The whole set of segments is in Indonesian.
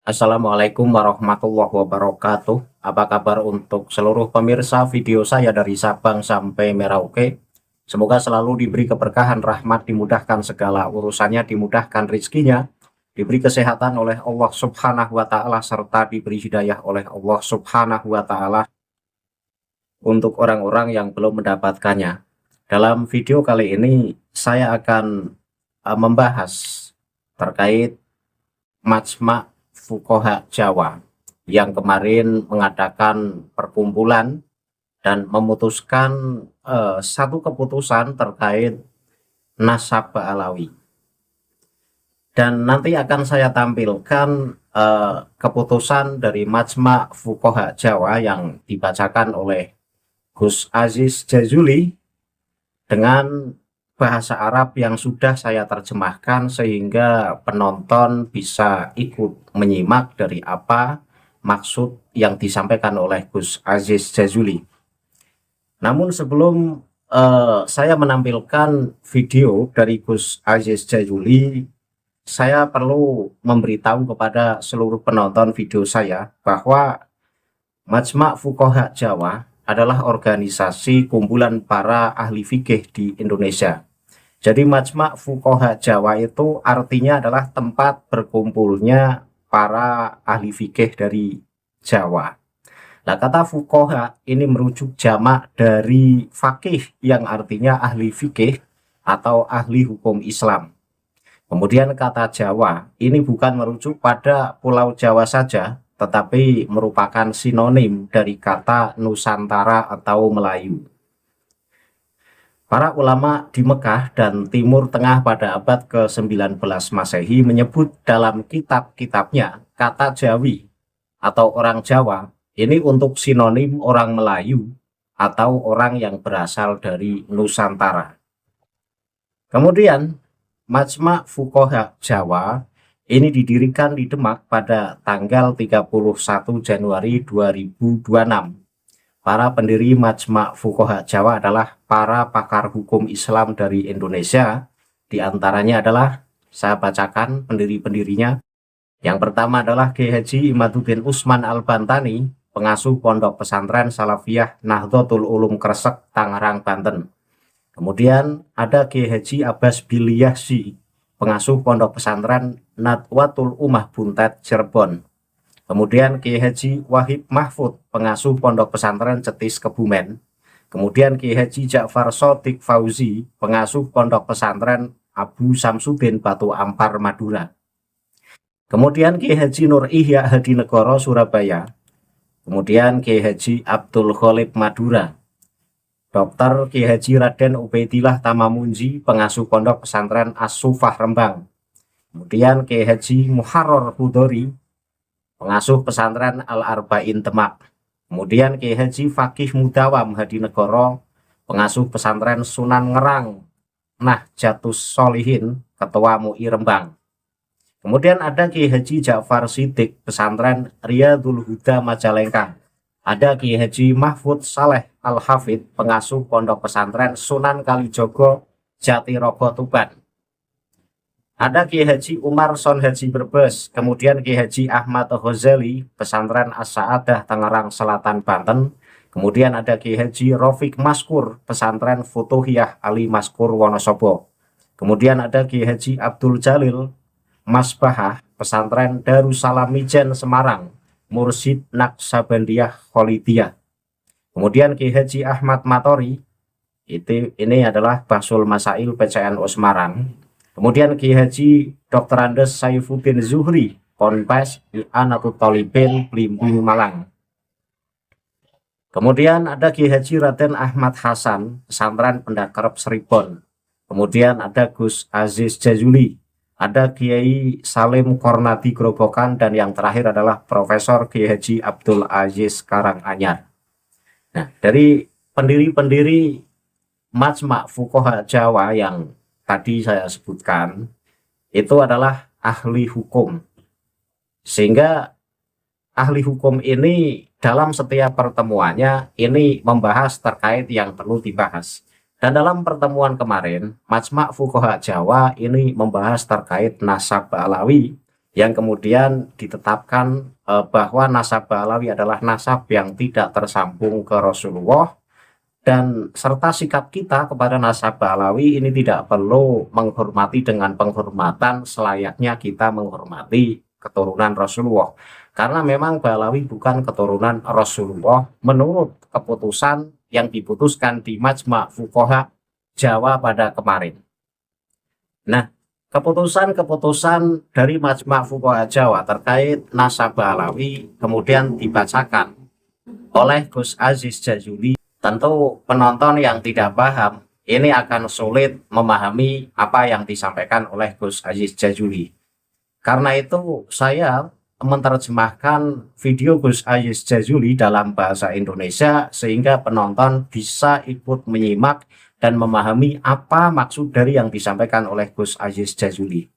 Assalamualaikum warahmatullahi wabarakatuh. Apa kabar untuk seluruh pemirsa video saya dari Sabang sampai Merauke? Semoga selalu diberi keberkahan, rahmat, dimudahkan segala urusannya, dimudahkan rezekinya, diberi kesehatan oleh Allah Subhanahu wa Ta'ala, serta diberi hidayah oleh Allah Subhanahu wa Ta'ala untuk orang-orang yang belum mendapatkannya. Dalam video kali ini, saya akan membahas terkait Majma' Fuqaha Jawa yang kemarin mengadakan perkumpulan dan memutuskan satu keputusan terkait nasab Ba'alawi. Dan nanti akan saya tampilkan keputusan dari Majma' Fuqaha Jawa yang dibacakan oleh Gus Aziz Jazuli dengan bahasa Arab yang sudah saya terjemahkan sehingga penonton bisa ikut menyimak dari apa maksud yang disampaikan oleh Gus Aziz Jazuli. Namun sebelum saya menampilkan video dari Gus Aziz Jazuli, saya perlu memberitahu kepada seluruh penonton video saya bahwa Majma' Fuqaha Jawa adalah organisasi kumpulan para ahli fikih di Indonesia. Jadi Majma' Fuqaha Jawa itu artinya adalah tempat berkumpulnya para ahli fikih dari Jawa. Nah, kata fuqaha ini merujuk jamak dari fakih yang artinya ahli fikih atau ahli hukum Islam. Kemudian kata Jawa ini bukan merujuk pada Pulau Jawa saja, tetapi merupakan sinonim dari kata Nusantara atau Melayu. Para ulama di Mekah dan Timur Tengah pada abad ke-19 Masehi menyebut dalam kitab-kitabnya kata Jawi atau orang Jawa ini untuk sinonim orang Melayu atau orang yang berasal dari Nusantara. Kemudian Majma' Fuqaha Jawa ini didirikan di Demak pada tanggal 31 Januari 2026. Para pendiri Majma' Fuqaha Jawa adalah para pakar hukum Islam dari Indonesia. Di antaranya adalah, saya bacakan pendiri-pendirinya. Yang pertama adalah Kiai Haji Imaduddin Usman Al-Bantani, pengasuh Pondok Pesantren Salafiyah Nahdlatul Ulum Kresek, Tangerang, Banten. Kemudian ada Kiai Haji Abbas Bilyahsi, pengasuh Pondok Pesantren Nadwatul Ummah Buntet, Cirebon. Kemudian Kiai Haji Wahib Mahfud, pengasuh Pondok Pesantren Cetis, Kebumen. Kemudian Kiai Haji Ja'far Shodiq Fauzi, pengasuh Pondok Pesantren Abu Samsudin, Batu Ampar, Madura. Kemudian Kiai Haji Nur Ihya Hadinegoro, Surabaya. Kemudian Kiai Haji Abdul Khalib, Madura. Dr. Kiai Haji Raden Ubaidillah Tamamunji, pengasuh Pondok Pesantren As-Sufah, Rembang. Kemudian Kiai Haji Muharrar Hudori, pengasuh pesantren Al-Arba'in, Demak. Kemudian Kiai Haji Fakih Mudawam Hadinegoro, pengasuh pesantren Sunan Ngerang Nahdlatus Sholihin, Ketua MUI, Rembang. Kemudian ada Kiai Haji Ja'far Shiddiq, pesantren Riyadul Huda, Majalengka. Ada Kiai Haji Mahfud Saleh Al-Hafid, pengasuh Pondok Pesantren Sunan Kalijogo, Jatirogo, Tuban. Ada Kiai Haji Umar Son Haji Brebes. Kemudian Kiai Haji Ahmad Ghazali, pesantren As-Sa'adah, Tangerang Selatan, Banten. Kemudian ada Kiai Haji Rafiq Maskur, pesantren Futuhiyah Ali Maskur, Wonosobo. Kemudian ada Kiai Haji Abdul Jalil Masbahah, pesantren Darussalam Mijen, Semarang, Mursyid Naksabandiyah Kholidiyah. Kemudian Kiai Haji Ahmad Matori, ini adalah Basul Masail PCNU Semarang. Kemudian Kiai Haji Dr. Andes Saifuddin Zuhri, Ponpes Anatut Tolibin, Blimbing, Malang. Kemudian ada Kiai Haji Raden Ahmad Hasan, pesantren Pendakerep, Seribon. Kemudian ada Gus Aziz Jazuli, ada Kiai Salim Kornadi Grobogan, dan yang terakhir adalah Profesor Kiai Haji Abdul Aziz Karanganyar. Nah, dari pendiri-pendiri Majma' Fuqaha Jawa yang tadi saya sebutkan, itu adalah ahli hukum. Sehingga ahli hukum ini dalam setiap pertemuannya ini membahas terkait yang perlu dibahas. Dan dalam pertemuan kemarin, Majma' Fuqaha Jawa ini membahas terkait nasab Ba'alawi yang kemudian ditetapkan bahwa nasab Ba'alawi adalah nasab yang tidak tersambung ke Rasulullah, dan serta sikap kita kepada nasab Ba'alawi ini tidak perlu menghormati dengan penghormatan selayaknya kita menghormati keturunan Rasulullah, karena memang Ba'alawi bukan keturunan Rasulullah menurut keputusan yang diputuskan di Majma' Fuqaha Jawa pada kemarin. Nah, keputusan-keputusan dari Majma' Fuqaha Jawa terkait nasab Ba'alawi kemudian dibacakan oleh Gus Aziz Jazuli. Tentu penonton yang tidak paham ini akan sulit memahami apa yang disampaikan oleh Gus Aziz Jazuli. Karena itu saya menerjemahkan video Gus Aziz Jazuli dalam bahasa Indonesia sehingga penonton bisa ikut menyimak dan memahami apa maksud dari yang disampaikan oleh Gus Aziz Jazuli.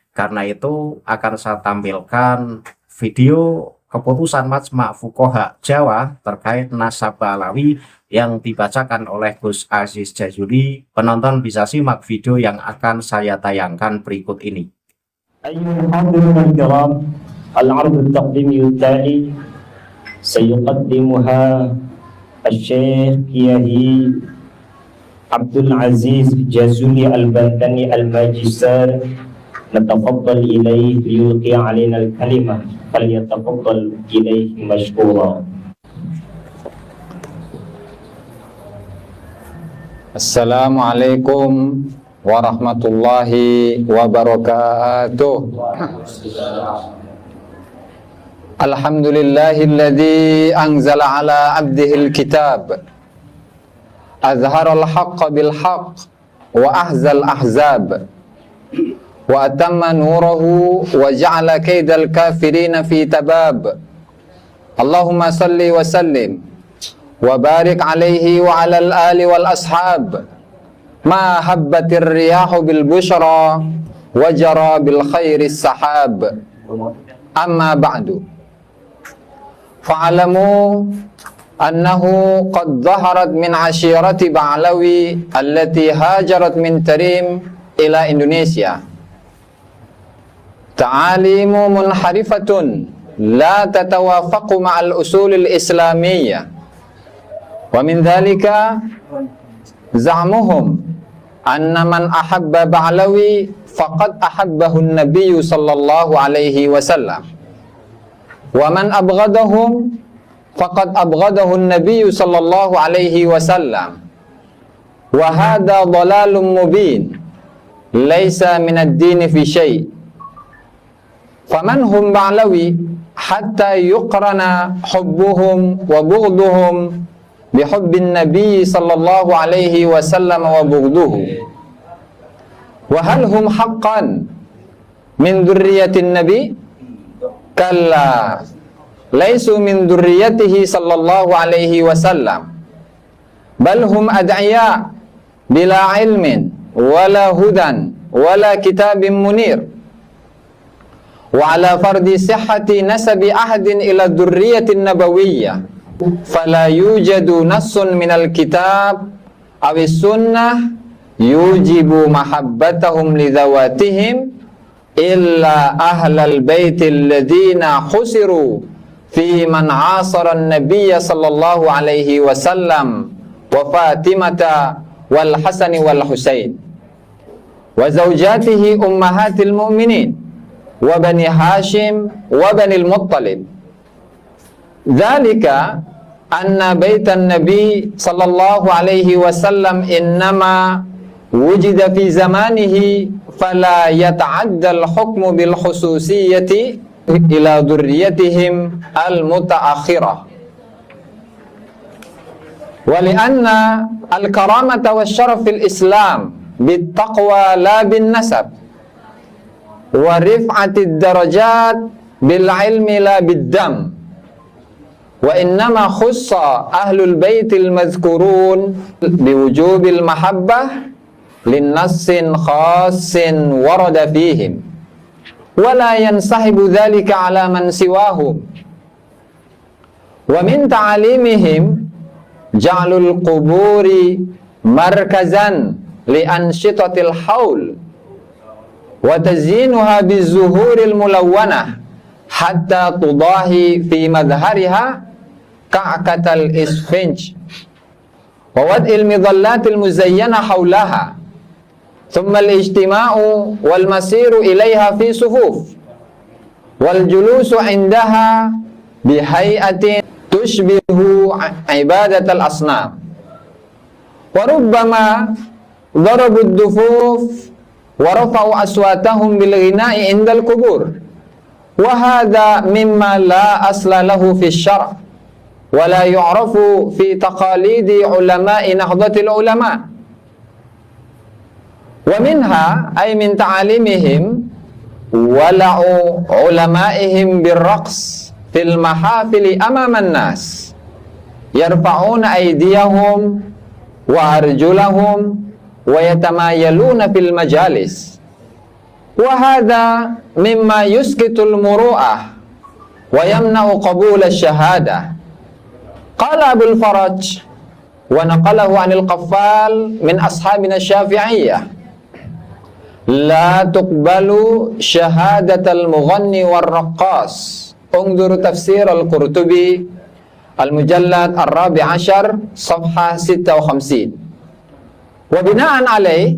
Karena itu akan saya tampilkan video keputusan Majma' Fuqaha Jawa terkait nasab Ba'alawi yang dibacakan oleh Gus Aziz Jazuli. Penonton bisa simak video yang akan saya tayangkan berikut ini. Ayyuhal hadirin kiram, al-'ardu at-taqdimi al-tali sayuqaddimuha al-Syekh Kiai Abdul Aziz Jazuli Al-Bantani Al-Majistar. Natafaddal ilayhi liyulqi 'alaina al-kalimah, falyatafaddal ilayhi mashkura. Assalamualaikum warahmatullahi wabarakatuh. Alhamdulillahilladzi anzala ala abdihil kitab, azharal haqqa bil haqq wa ahzal ahzab, wa atamma nurahu wa ja'ala kaidal kafirina fi tabab. Allahumma salli wa sallim wa barik alaihi wa alal ali wal ashab, ma habbatir riyahu bil bushra wa jara bil khairis sahab. Amma ba'du, fa'alamu annahu qad zaharat min ashirati Ba'alawi allati hajarat min Tarim ila Indonesia ta'alimu munharifatun la tatawafaqu ma'al usulil islamiyyah, wa min dhalika za'muhum anna man ahabba Ba'alawi faqad ahabbahu an-nabiyyu sallallahu alaihi wasallam, wa man abghadahum faqad abghadahu an-nabiyyu sallallahu alaihi wasallam, wa hadha dhalalun mubin laisa min ad-din fi syai'. Faman hum Ba'alawi hatta yuqrana hubbuhum wa bughduhum bihubbin nabiy sallallahu alaihi wasallam wa bughduhu, wa hal hum haqqan min dzurriyyatin nabi? Kalla, laisu min dzurriyyatihi sallallahu alaihi wasallam, bal hum ad'iya bila ilmin wala hudan wala kitabin munir. Wa ala fardi sihhati nasabi ahadin ila dzurriyyatin nabawiyyah fala yujadu nassun minal kitab awis sunnah yujibu mahabbatahum lidzawatihim illa ahlal baitil ladzina khusiru fi man asara an-nabiyya sallallahu alaihi wasallam wa Fatimata wal Hasan wal Husain wa zawjatihi ummahatil mu'minin wa bani Hashim wa bani al-Muttalib. Dzalika anna baitan nabi sallallahu alaihi wasallam innama wujida fi zamanihi fala yata'adda al-hukmu bil khususiyyati ila dzurriyyatihim al-mutaakhirah. Wa li'anna al-karamata wasyaraf fil Islam bit taqwa la bin nasab, wa rif'atid darajat bil ilmi la bid dam, wa innama khussa ahlul baitil mazkurun biwujubil mahabbah linnassin khassin warada fihim, wa la yansahibu dhalika ala man siwahum. Wa min ta'alimihim ja'lul quburi markazan li ansyitatil haul wa tazyinuha bizuhuril mulawwanah hatta tudahi fi madhariha ka'katal isfinj wa wad'il midhallatil muzayyana hawlaha thumma al-ijtima'u wal masiru ilayha fi sufuf wal julusu 'indaha bihay'atin tushbihu ibadatal asnam wa rubbama darabu ad-dufuf wa rafa'u aswatahum bil ghina'i 'inda al-qubur wa hadha mimma la asla lahu fi asy-syar' wa la yu'rafu fi taqalidi ulama'i nahdhatil ulama' wa minha ay min ta'alimihim wala'u ulama'ihim bir-raqs fil mahafili amama an-nas yarfa'una aydiyahum wa arjulahum wa yatamayaluna fil majalis wa hadha mimma yuskitul muru'ah wa yamna'u qabul asy-syahadah qala Abul Faraj wa naqalahu 'anil Qaffal min ashabina Syafi'iyyah la tuqbalu syahadatal mughanni war raqqas unzur tafsir al-Qurtubi al-mujallad ar-rabi' ashar safhah 56 wa bina'an alaih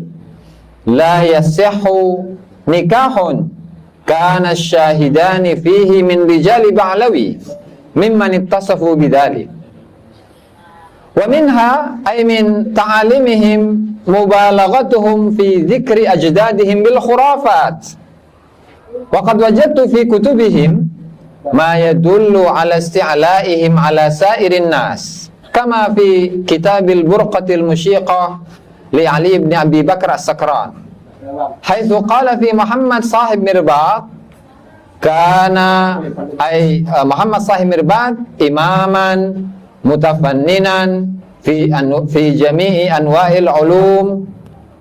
la yasihhu nikahun kana syahidani fihi min rijali ba'lawi mimman ittasafu bidzalik wa minha ay min ta'alimihim mubalaghatuhum fi dzikri ajdadihim bil khurafat wa qad wajadtu fi kutubihim ma yadullu ala isti'la'ihim ala sairin nas kama fi kitabil burqatil musyiqah li Ali ibn Abi Bakr as-Sakran haitsu qala fi Muhammad sahib Mirbat kana ay Muhammad sahib Mirbat imaman mutafanninan fi jami'i anwa'il ulum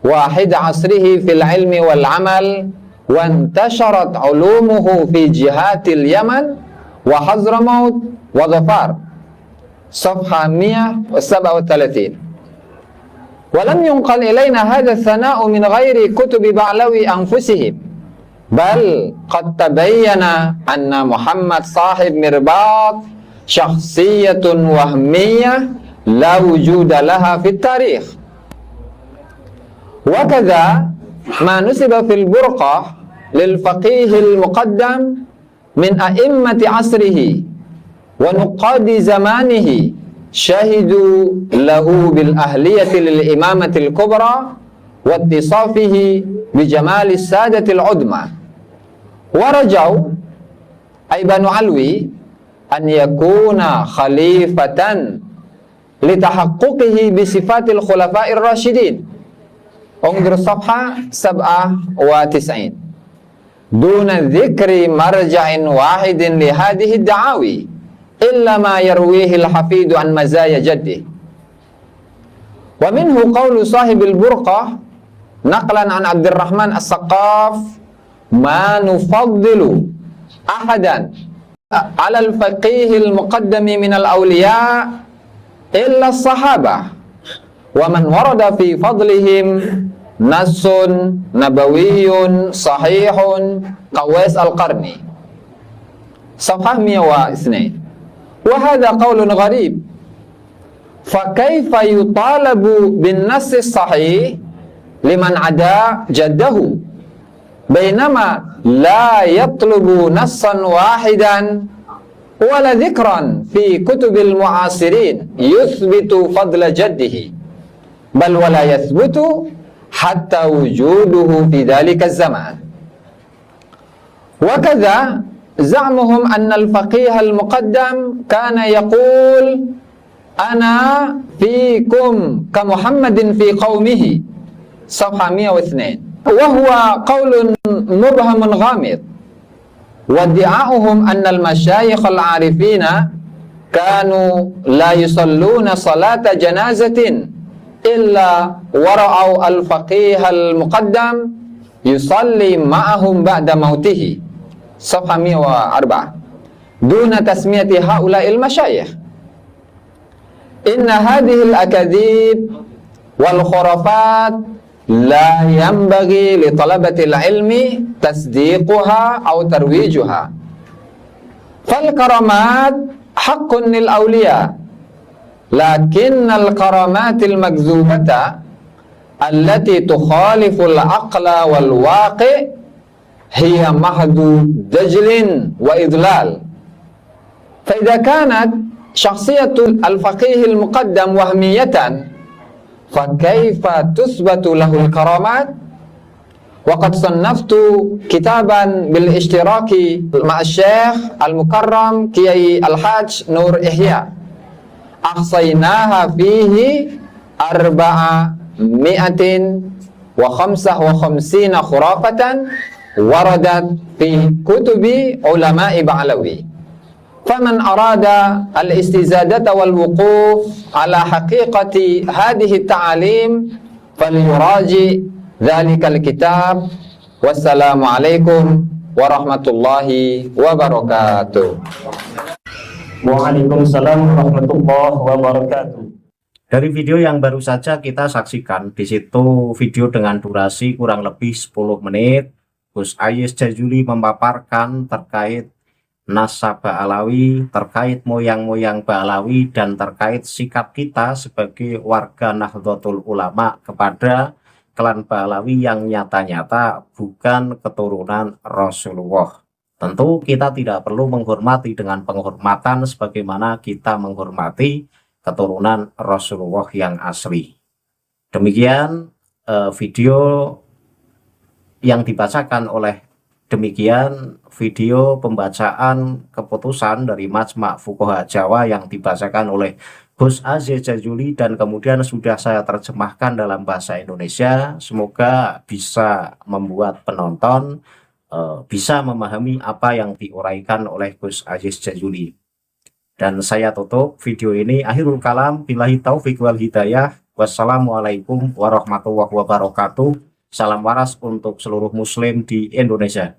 wahid asrihi fil ilmi wal amal wa intasharat ulumuhu fi jihatil Yaman wa Hadramaut wa Dhafar safha 137 wa lam yunqal ilayna hadha ath-thana'u min ghairi kutubi ba'lawi anfusihim bal qad tabayyana anna Muhammad sahib Mirbat syakhsiyatun wahmiyah la wujuda laha fit tarikh wa kadha ma nusiba fil burqah lil faqihil muqaddam min a'immati asrihi wa nuqadi zamanihi syahidu lahu bil ahliyati lil imamatil kubra wa ittisafihi bi jamalis sadatil udma wa rajau ay Banu Alwi an yakuna khalifatan litahaqquqihi bi sifatil khulafa'ir rasyidin unzur safha 97 duna dzikri marja'in wahidin li hadhihi ad-da'awi illa ma yarwihi al-hafidu an mazaya jaddi wa minhu qawlu sahibil burqah naqlan an Abdurrahman as-Saqqaf ma nufaddilu ahadan ala al-faqih al-muqaddami min al-awliya illa as-sahabah wa man warada fi fadlihim nassun nabawiyyun sahihun Qawais al-Qarni safhah 102 wa hadha qawlun gharib fa kayfa yutalabu bin nass as-sahih liman ada jaddahu bainama la yatlubu nassan wahidan wala dhikran fi kutubil mu'asirin yuthbitu fadla jaddihi bal wala yathbutu hatta wujuduhu fi dhalika az-zaman wa kadha za'muhum anna al-faqih al-muqaddam kana yaqul ana fiikum ka Muhammadin fi qaumihi safha 102 wa huwa qaulun mubhamun ghamid wa di'a'uhum anna al-masyayikh al-'arifina kanu la yusalluna salata janazatin illa wara'au al-faqih al-muqaddam yusalli ma'ahum ba'da mautihi safha 104 duna tasmiyati haula'il masyayikh inna hadhihi al-akadhib wal khurafat la yanbaghi li talabatil ilmi tasdiquha aw tarwijuha. Fal karamat haqqun lil awliya, lakinnal karamatil magzubata allati tukhaliful aqla wal waqi' hiya mahdu dajlin wa idlal. Fa idza kanat syakhsiyatul al-faqih al-muqaddam wahmiyatan fa kaifa tusbatu lahul karamat? Wa qad sannaftu kitaban bil ishtiraki ma'a Syekh Al-Mukarram Kiai Al-Hajj Nur Ihya, ahsaynaha fihi 455 khurafatan waradat fi kutubi ulama'i Ba'lawi. Faman arada al-istizadata wal wuquf ala haqiqati hadhihi ta'alim falyuraji dzalikal kitab. Wassalamualaikum warahmatullahi wabarakatuh. Waalaikumsalam warahmatullahi wabarakatuh. Dari video yang baru saja kita saksikan, di situ video dengan durasi kurang lebih 10 menit, Gus Aziz Jazuli memaparkan terkait nasab Ba'alawi, terkait moyang-moyang Ba'alawi, dan terkait sikap kita sebagai warga Nahdlatul Ulama kepada klan Ba'alawi yang nyata-nyata bukan keturunan Rasulullah. Tentu kita tidak perlu menghormati dengan penghormatan sebagaimana kita menghormati keturunan Rasulullah yang asli. Demikian video yang dibacakan oleh video pembacaan keputusan dari Majma' Fuqaha Jawa yang dibacakan oleh Gus Aziz Jazuli, dan kemudian sudah saya terjemahkan dalam bahasa Indonesia. Semoga bisa membuat penonton bisa memahami apa yang diuraikan oleh Gus Aziz Jazuli. Dan saya tutup video ini. Akhirul kalam, billahi taufik wal hidayah. Wassalamualaikum warahmatullahi wabarakatuh. Salam waras untuk seluruh muslim di Indonesia.